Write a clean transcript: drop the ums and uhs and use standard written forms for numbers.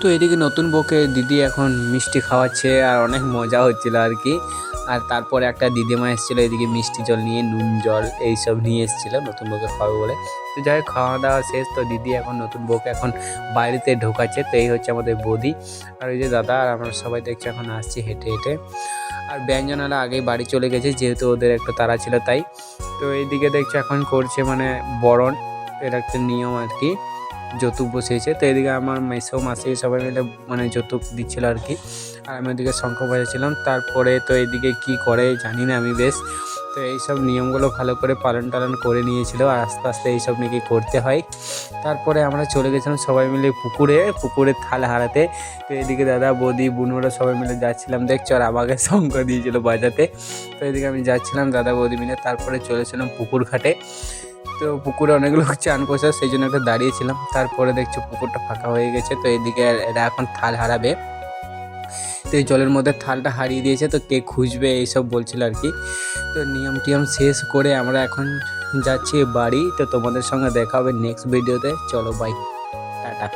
তো এদিকে নতুন বউকে দিদি এখন মিষ্টি খাওয়াচ্ছে আর অনেক মজা হচ্ছিল আর কি। আর তারপরে একটা দিদিমা এসেছিলো এদিকে মিষ্টি জল নিয়ে, নুন জল এইসব নিয়ে এসেছিলো নতুন বউকে খাওয়াবে বলে। তো যাই হোক খাওয়া দাওয়া শেষ, তো দিদি এখন নতুন বউকে এখন বাড়িতে ঢোকাচ্ছে। তো এই হচ্ছে আমাদের বৌদি আর ওই যে দাদা, আর আমরা সবাই দেখছি এখন আসছি হেঁটে হেঁটে। আর ব্যঞ্জনারা আগেই বাড়ি চলে গেছে যেহেতু ওদের একটা তাড়া ছিল তাই। তো এইদিকে দেখছি এখন করছে মানে বরণ, এর একটা নিয়ম আর কি, যৌতুক বসিয়েছে। তো এদিকে আমার মেসো মাসি সবাই মিলে মানে যৌতুক দিচ্ছিল আর কি, আর আমি ওদিকে শঙ্খ বাজাচ্ছিলাম। তারপরে তো এদিকে কি করে জানি না আমি বেশ, তো এইসব নিয়মগুলো ভালো করে পালন টালন করে নিয়েছিল আর আস্তে আস্তে এইসব নাকি করতে হয়। তারপরে আমরা চলে গেছিলাম সবাই মিলে পুকুরে থাল হারাতে। তো এদিকে দাদা বৌদি বুনুরা সবাই মিলে যাচ্ছিলাম দেখছো, আর আমাকে শঙ্খ দিয়েছিল বাজাতে। তো এদিকে আমি যাচ্ছিলাম দাদা বৌদি মিলে, তারপরে চলেছিলাম পুকুর ঘাটে। তো পুকুরে অনেক লোক চান করছে সেই জন্য একটা দাঁড়িয়েছিলাম। তারপরে দেখছি পুকুরটা ফাঁকা হয়ে গেছে, তো এদিকে এরা এখন থাল হারাবে। তো এই জলের মধ্যে থালটা হারিয়ে দিয়েছে, তো কে খুঁজবে এইসব বলছিল আর কি। তো নিয়ম টিয়ম শেষ করে আমরা এখন যাচ্ছি বাড়ি। তো তোমাদের সঙ্গে দেখা হবে নেক্সট ভিডিওতে, চলো বাই, টাটা।